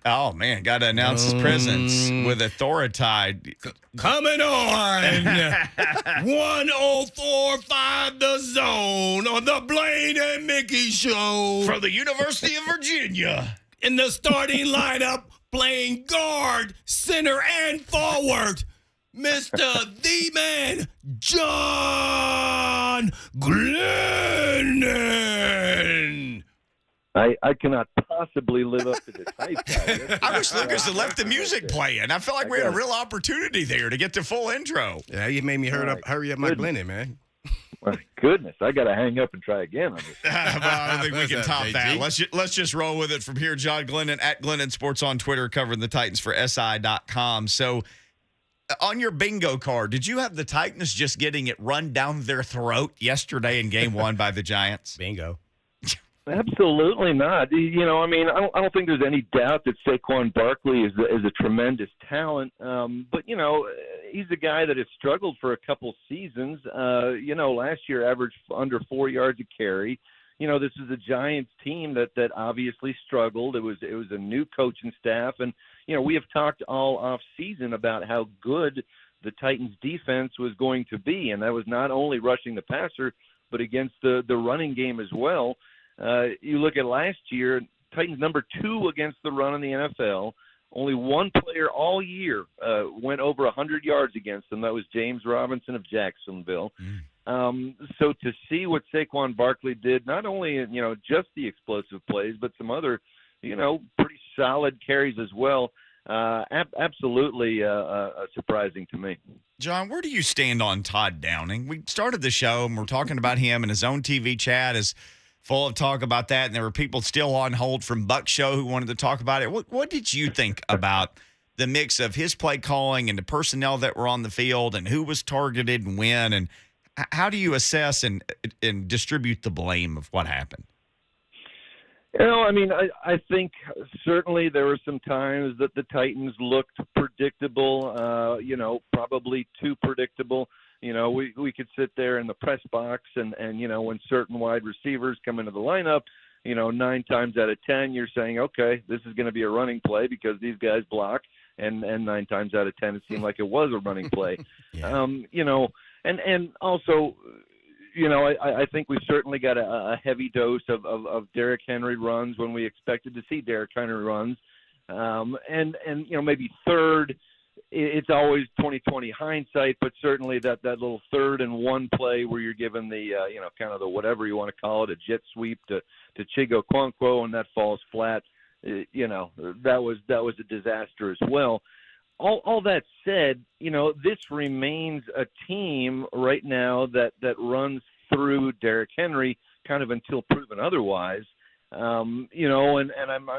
Oh, man, got to announce his presence with authority. Coming on 104.5 The Zone on the Blaine and Mickey Show. From the University of Virginia. In the starting lineup, playing guard, center, and forward, Mr. The Man, John Glennon. I cannot possibly live up to this hype. I wish Lucas had left the music playing. I felt like we had a real opportunity there to get the full intro. Yeah, you made me hurry up my Glennon, man. My goodness, I got to hang up and try again on this. Well, I don't think we can top JG? that. Let's just roll with it from here. John Glennon at Glennon Sports on Twitter, covering the Titans for SI.com. So, on your bingo card, did you have the Titans just getting it run down their throat yesterday in Game 1 by the Giants? Bingo. Absolutely not. You know, I mean, I don't think there's any doubt that Saquon Barkley is a tremendous talent. But you know, he's a guy that has struggled for a couple seasons. You know, last year averaged under 4 yards a carry. You know, this is a Giants team that obviously struggled. It was a new coaching staff, and you know, we have talked all off season about how good the Titans defense was going to be, and that was not only rushing the passer, but against the running game as well. You look at last year, Titans number 2 against the run in the NFL. Only one player all year went over 100 yards against them. That was James Robinson of Jacksonville. So to see what Saquon Barkley did, not only you know just the explosive plays, but some other you know pretty solid carries as well. Absolutely surprising to me. John, where do you stand on Todd Downing? We started the show and we're talking about him, and his own TV chat is full of talk about that, and there were people still on hold from Buck's show who wanted to talk about it. What did you think about the mix of his play calling and the personnel that were on the field and who was targeted and when, and how do you assess and distribute the blame of what happened? You know, I mean, I think certainly there were some times that the Titans looked predictable, you know, probably too predictable. You know, we could sit there in the press box and, you know, when certain wide receivers come into the lineup, you know, 9 times out of 10, you're saying, okay, this is going to be a running play because these guys block. And 9 times out of 10, it seemed like it was a running play. Yeah. You know, and also, you know, I think we certainly got a heavy dose of Derrick Henry runs when we expected to see Derrick Henry runs. And you know, maybe third, it's always 20/20 hindsight, but certainly that little 3rd and 1 play where you're given the you know, kind of the whatever you want to call it, a jet sweep to Chigo Okonkwo, and that falls flat. You know, that was a disaster as well. All that said, you know, this remains a team right now that runs through Derrick Henry kind of until proven otherwise. You know, and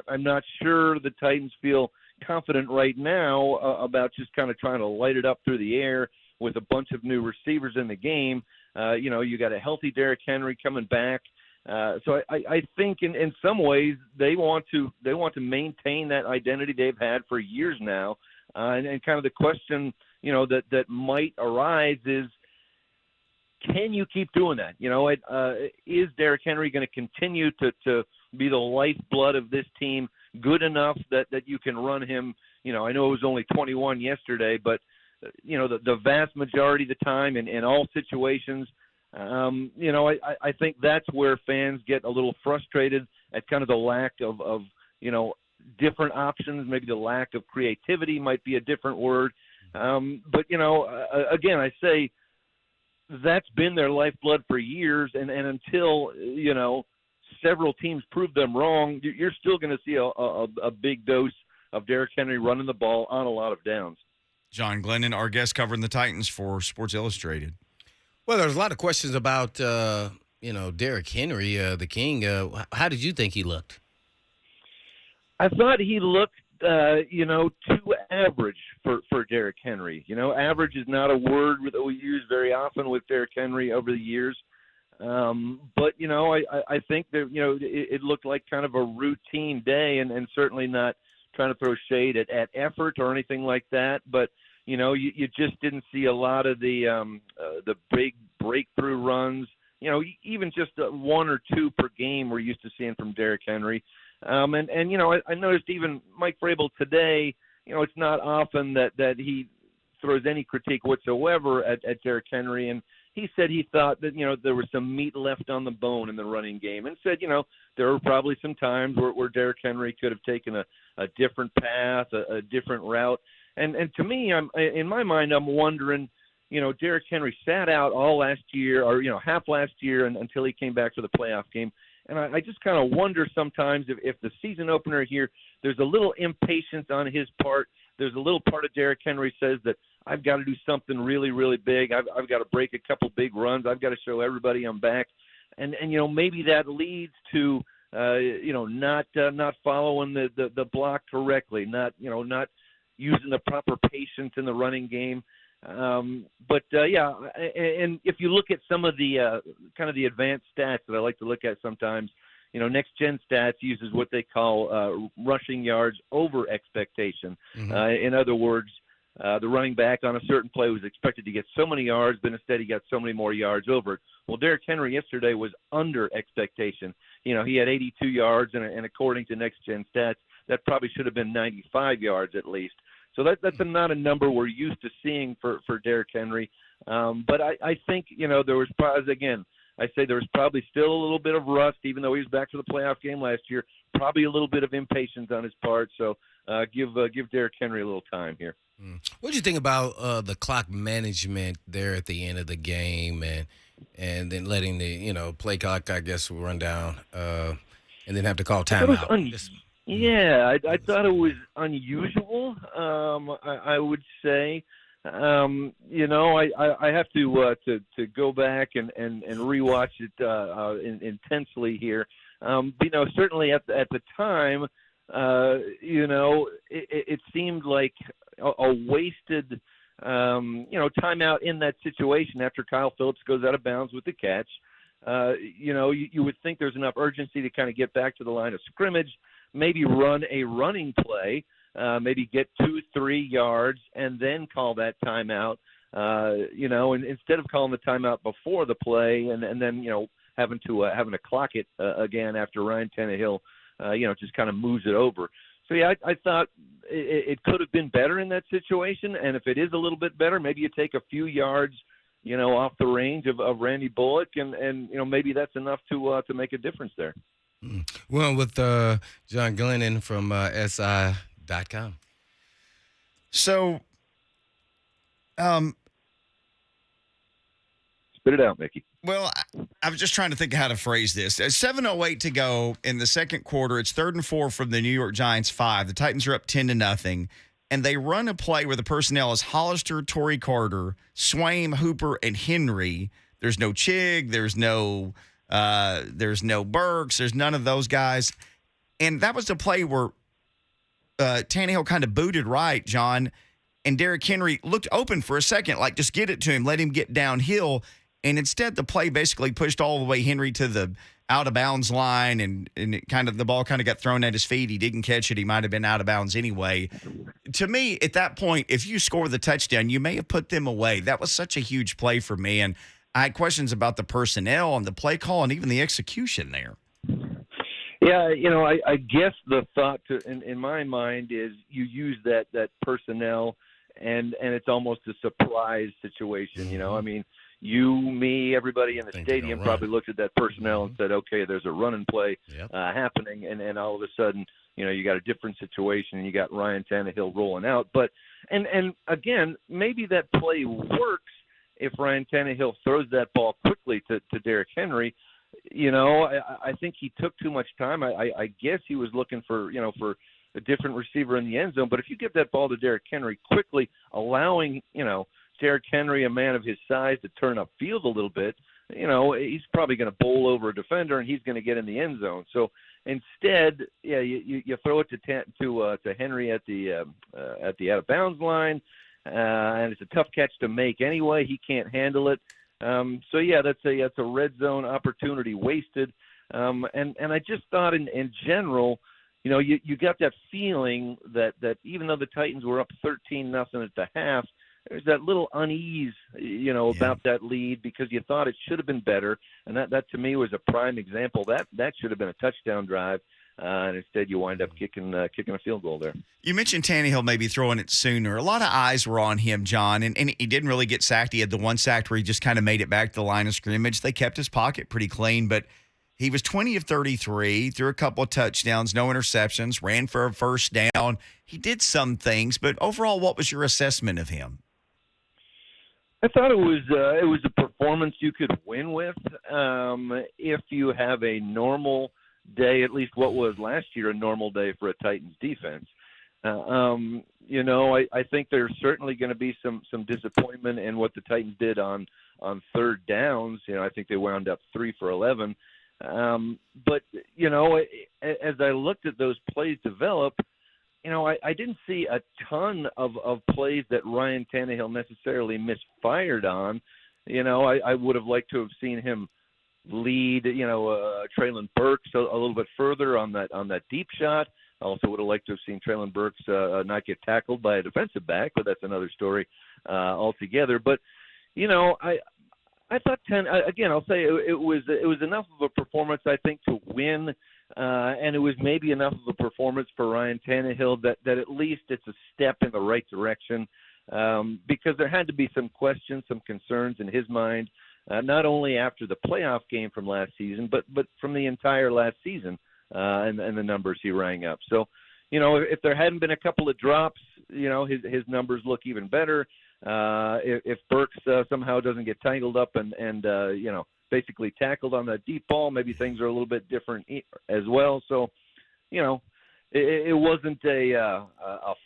I'm not sure the Titans feel confident right now about just kind of trying to light it up through the air with a bunch of new receivers in the game. You know, you got a healthy Derrick Henry coming back. So I think in some ways they want to maintain that identity they've had for years now. And kind of the question, you know, that might arise is, can you keep doing that? You know, is Derrick Henry going to continue to be the lifeblood of this team good enough that you can run him? You know, I know it was only 21 yesterday, but, you know, the vast majority of the time in all situations, you know, I think that's where fans get a little frustrated at kind of the lack of you know, different options. Maybe the lack of creativity might be a different word. But, you know, again, I say that's been their lifeblood for years. And until, you know, several teams prove them wrong, you're still going to see a big dose of Derrick Henry running the ball on a lot of downs. John Glennon, our guest covering the Titans for Sports Illustrated. Well, there's a lot of questions about, you know, Derrick Henry, the king. How did you think he looked? I thought he looked, you know, too average for Derrick Henry. You know, average is not a word that we use very often with Derrick Henry over the years. But, you know, I think that, you know, it looked like kind of a routine day and certainly not trying to throw shade at effort or anything like that. But, you know, you just didn't see a lot of the big breakthrough runs. You know, even just 1 or 2 per game we're used to seeing from Derrick Henry. And I noticed even Mike Vrabel today. It's not often that he throws any critique whatsoever at Derrick Henry, and he said he thought that there was some meat left on the bone in the running game, and said there were probably some times where Derrick Henry could have taken a different path, a different route, and to me, in my mind, I'm wondering, Derrick Henry sat out all last year, or half last year, until he came back for the playoff game. And I just kind of wonder sometimes if the season opener here, there's a little impatience on his part. There's a little part of Derrick Henry says that I've got to do something really, really big. I've got to break a couple big runs. I've got to show everybody I'm back. And maybe that leads to not following the block correctly, not using the proper patience in the running game. But and if you look at some of the kind of the advanced stats that I like to look at sometimes, Next Gen Stats uses what they call rushing yards over expectation. In other words, the running back on a certain play was expected to get so many yards, but instead he got so many more yards over it. Well, Derrick Henry yesterday was under expectation. He had 82 yards, and according to Next Gen Stats, that probably should have been 95 yards at least. So that's not a number we're used to seeing for Derrick Henry. But I think, there was probably, again, I say there was probably still a little bit of rust, even though he was back to the playoff game last year, probably a little bit of impatience on his part. So give Derrick Henry a little time here. What do you think about the clock management there at the end of the game and then letting the, play clock, I guess, run down and then have to call timeout? Yeah, I thought it was unusual. I would say, I have to go back and rewatch it intensely here. Certainly at the time, it seemed like a wasted, timeout in that situation after Kyle Phillips goes out of bounds with the catch. You would think there's enough urgency to kind of get back to the line of scrimmage, maybe run a running play, maybe get 2-3 yards, and then call that timeout. And instead of calling the timeout before the play, and then having to clock it again after Ryan Tannehill, just kind of moves it over. So yeah, I thought it could have been better in that situation, and if it is a little bit better, maybe you take a few yards, off the range of Randy Bullock, and maybe that's enough to make a difference there. Well, with John Glennon from SI.com. So, spit it out, Mickey. Well, I was just trying to think how to phrase this. 7:08 to go in the second quarter. It's 3rd and 4 from the New York Giants 5. The Titans are up 10-0, and they run a play where the personnel is Hollister, Torrey Carter, Swaim, Hooper, and Henry. There's no Chig. There's no Burks. There's none of those guys. And that was the play where Tannehill kind of booted right, John, and Derrick Henry looked open for a second, like just get it to him, let him get downhill. And instead, the play basically pushed all the way Henry to the out-of-bounds line, and the ball kind of got thrown at his feet. He didn't catch it. He might have been out of bounds anyway. To me, at that point, if you score the touchdown, you may have put them away. That was such a huge play for me, and I had questions about the personnel and the play call and even the execution there. Yeah, I guess the thought in my mind is you use that personnel, and it's almost a surprise situation. I mean, you, me, everybody in the stadium probably looked at that personnel and said, okay, there's a running play happening, and all of a sudden, you got a different situation, and you got Ryan Tannehill rolling out. But and again, maybe that play works if Ryan Tannehill throws that ball quickly to Derrick Henry. I think he took too much time. I guess he was looking for a different receiver in the end zone. But if you give that ball to Derrick Henry quickly, allowing Derrick Henry, a man of his size, to turn upfield a little bit, he's probably going to bowl over a defender, and he's going to get in the end zone. So instead, you throw it to Henry at the out of bounds line, and it's a tough catch to make anyway. He can't handle it. So yeah, that's a red zone opportunity wasted. And I just thought in general, you got that feeling that even though the Titans were up 13-0 at the half, there's that little unease, about that lead, because you thought it should have been better. And that to me was a prime example. That should have been a touchdown drive. and instead you wind up kicking a field goal there. You mentioned Tannehill maybe throwing it sooner. A lot of eyes were on him, John, and he didn't really get sacked. He had the one sack where he just kind of made it back to the line of scrimmage. They kept his pocket pretty clean, but he was 20 of 33, threw a couple of touchdowns, no interceptions, ran for a first down. He did some things, but overall, what was your assessment of him? I thought it was a performance you could win with if you have a normal day, at least what was last year a normal day for a Titans defense. I think there's certainly going to be some disappointment in what the Titans did on third downs. I think they wound up 3 for 11. But as I looked at those plays develop, I didn't see a ton of plays that Ryan Tannehill necessarily misfired on. I would have liked to have seen him lead, Traylon Burks a little bit further on that deep shot. I also would have liked to have seen Traylon Burks not get tackled by a defensive back, but that's another story altogether. But, I thought again, I'll say it was enough of a performance, I think, to win. And it was maybe enough of a performance for Ryan Tannehill that at least it's a step in the right direction, because there had to be some questions, some concerns in his mind, not only after the playoff game from last season, but from the entire last season and the numbers he rang up. So, if there hadn't been a couple of drops, his numbers look even better. If Burks somehow doesn't get tangled up and basically tackled on that deep ball, maybe things are a little bit different as well. So, it wasn't a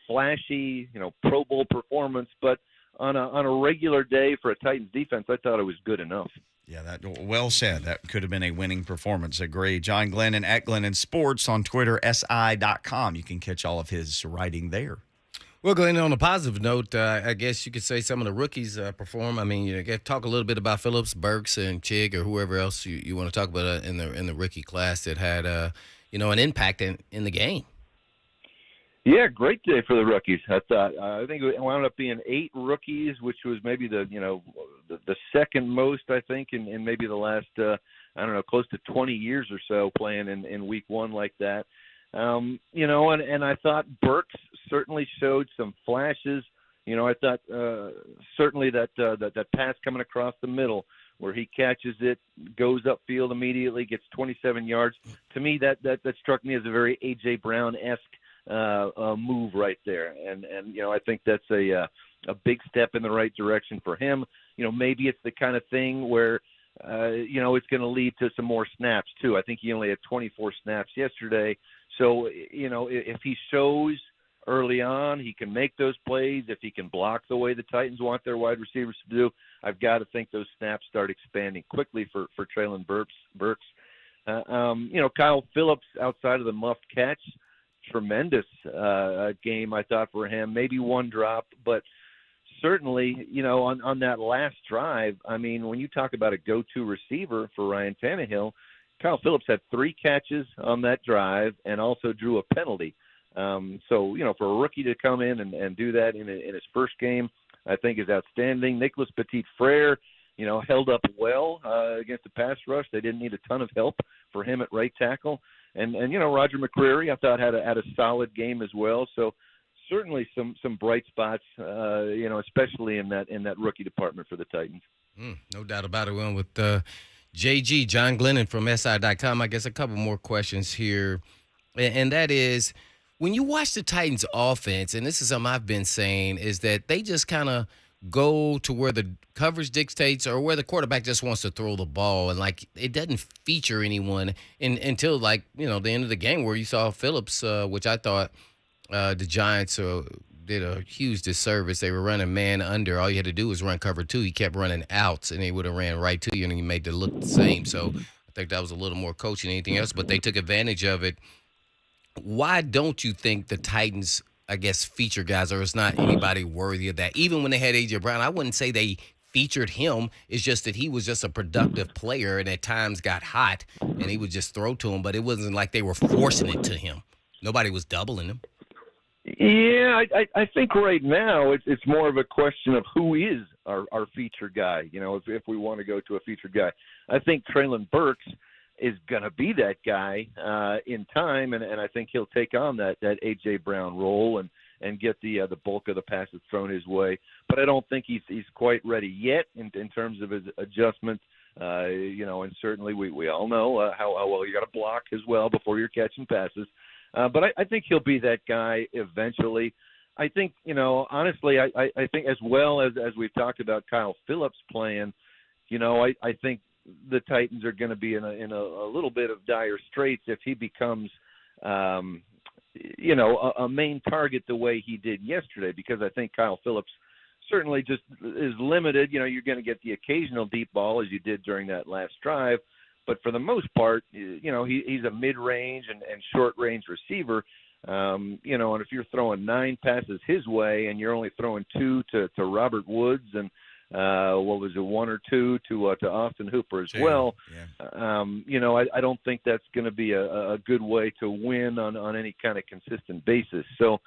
flashy, Pro Bowl performance, but on a regular day for a Titans defense, I thought it was good enough. Yeah, that well said. That could have been a winning performance. Agree. John Glennon at Glennon Sports on Twitter, si.com. You can catch all of his writing there. Well, Glenn, on a positive note, I guess you could say some of the rookies perform. I mean, you talk a little bit about Phillips, Burks, and Chig, or whoever else you want to talk about in the rookie class that had an impact in the game. Yeah, great day for the rookies. I think it wound up being 8 rookies, which was maybe the second most, I think, in maybe the last close to 20 years or so playing in week 1 like that. And I thought Burks certainly showed some flashes. I thought certainly that pass coming across the middle where he catches it, goes upfield immediately, gets 27 yards. To me, that struck me as a very A.J. Brown-esque move right there. And I think that's a big step in the right direction for him. Maybe it's the kind of thing where it's going to lead to some more snaps too. I think he only had 24 snaps yesterday. So, if he shows early on he can make those plays, if he can block the way the Titans want their wide receivers to do, I've got to think those snaps start expanding quickly for Traylon Burks. Kyle Phillips, outside of the muffed catch, tremendous game, I thought, for him. Maybe one drop, but certainly, on that last drive, I mean, when you talk about a go-to receiver for Ryan Tannehill, Kyle Phillips had 3 catches on that drive and also drew a penalty. So, for a rookie to come in and do that in his first game, I think is outstanding. Nicholas Petit-Frere, held up well against the pass rush. They didn't need a ton of help for him at right tackle. And Roger McCreary, I thought, had a solid game as well. So certainly some bright spots, especially in that rookie department for the Titans. No doubt about it. We went with JG, John Glennon from SI.com. I guess a couple more questions here. And that is, when you watch the Titans offense, and this is something I've been saying, is that they just kind of go to where the coverage dictates or where the quarterback just wants to throw the ball. And, it doesn't feature anyone until, the end of the game where you saw Phillips, which I thought the Giants did a huge disservice. They were running man under. All you had to do was run cover 2. He kept running outs, and they would have ran right to you, and he made it look the same. So I think that was a little more coaching than anything else, but they took advantage of it. Why don't you think the Titans, I guess, feature guys, or is not anybody worthy of that? Even when they had A.J. Brown, I wouldn't say they featured him. It's just that he was just a productive player and at times got hot, and he would just throw to him, but it wasn't like they were forcing it to him. Nobody was doubling him. Yeah, I think right now it's more of a question of who is our feature guy, if we want to go to a feature guy. I think Traylon Burks is going to be that guy in time, and I think he'll take on that A.J. Brown role and get the bulk of the passes thrown his way. But I don't think he's quite ready yet in terms of his adjustments. And certainly we all know how well you got to block as well before you're catching passes. But I think he'll be that guy eventually. I think, honestly, I think as well as we've talked about Kyle Phillips playing, I think the Titans are going to be in a little bit of dire straits if he becomes, a main target the way he did yesterday, because I think Kyle Phillips certainly just is limited. You're going to get the occasional deep ball as you did during that last drive, but for the most part, he's a mid-range and short-range receiver. And if you're throwing 9 passes his way and you're only throwing 2 to Robert Woods and 1 or 2 to Austin Hooper as well. Yeah. I don't think that's going to be a good way to win on any kind of consistent basis. So,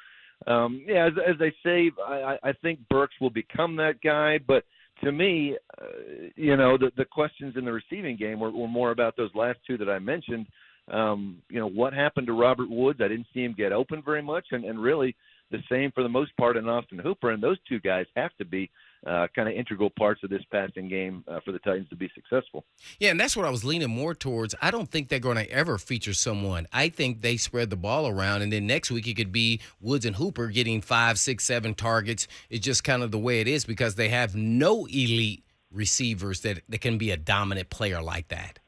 as I say, I think Burks will become that guy. But to me, the questions in the receiving game were more about those last 2 that I mentioned. What happened to Robert Woods? I didn't see him get open very much, and really the same for the most part in Austin Hooper. And those 2 guys have to be kind of integral parts of this passing game for the Titans to be successful. Yeah, and that's what I was leaning more towards. I don't think they're going to ever feature someone. I think they spread the ball around, and then next week it could be Woods and Hooper getting 5, 6, 7 targets. It's just kind of the way it is because they have no elite receivers that can be a dominant player like that.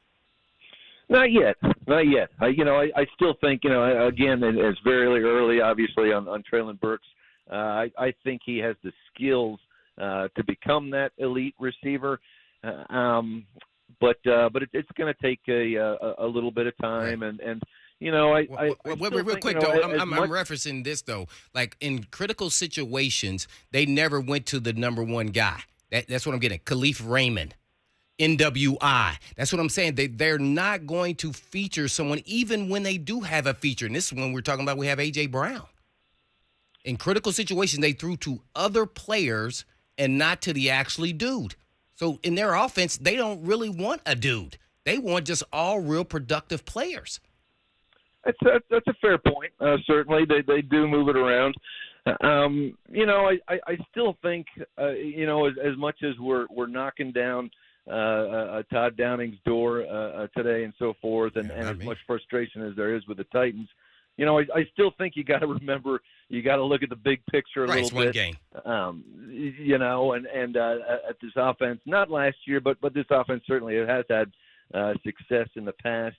Not yet. I still think, again, it's very early, obviously, on Treylon Burks. I think he has the skills to become that elite receiver, but it's going to take a little bit of time, right. and real quick though, I'm referencing this though, like in critical situations, they never went to the number 1 guy. That's what I'm getting. Khalif Raymond. NWI. That's what I'm saying. They're not going to feature someone, even when they do have a feature. And this is when we're talking about we have A.J. Brown. In critical situations, they threw to other players and not to the actually dude. So in their offense, they don't really want a dude. They want just all real productive players. That's a fair point. Certainly, they do move it around. I still think, as much as we're knocking down Todd Downing's door today and so forth, and as much frustration as there is with the Titans, I still think you got to remember, you got to look at the big picture a little bit. It's one game. At this offense, not last year, but this offense certainly has had success in the past.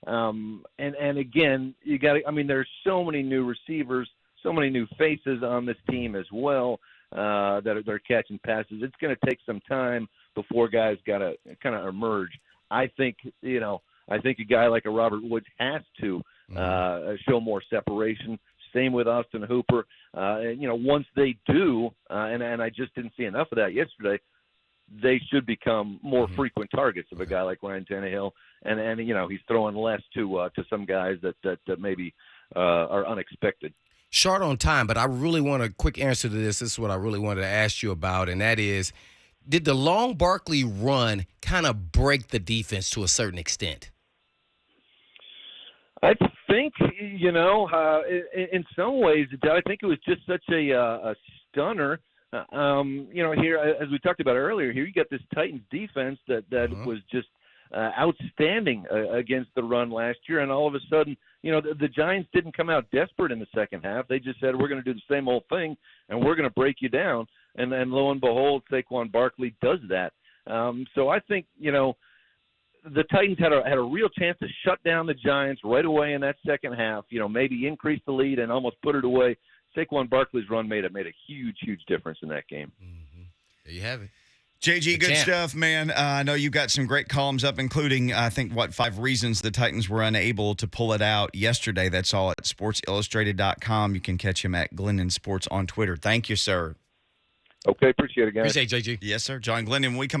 And again, you got to. I mean, there's so many new receivers, so many new faces on this team as well that are catching passes. It's going to take some time before guys got to kind of emerge. I think a guy like a Robert Woods has to show more separation. Same with Austin Hooper. Once they do, and I just didn't see enough of that yesterday, they should become more frequent targets of a guy like Ryan Tannehill. And he's throwing less to some guys that maybe are unexpected. Short on time, but I really want a quick answer to this. This is what I really wanted to ask you about, and that is, did the long Barkley run kind of break the defense to a certain extent? I think, in some ways, I think it was just such a stunner. Here, as we talked about earlier, here you got this Titans defense that was just outstanding against the run last year, and all of a sudden, the Giants didn't come out desperate in the second half. They just said, we're going to do the same old thing, and we're going to break you down. And then, lo and behold, Saquon Barkley does that. So I think, the Titans had a real chance to shut down the Giants right away in that second half, maybe increase the lead and almost put it away. Saquon Barkley's run made a huge, huge difference in that game. Mm-hmm. There you have it. JG, good stuff, man. I know you've got some great columns up, including, I think, 5 reasons the Titans were unable to pull it out yesterday. That's all at sportsillustrated.com. You can catch him at Glennon Sports on Twitter. Thank you, sir. Okay, appreciate it, guys. Appreciate it, JG. Yes, sir. John Glennon, when we come back.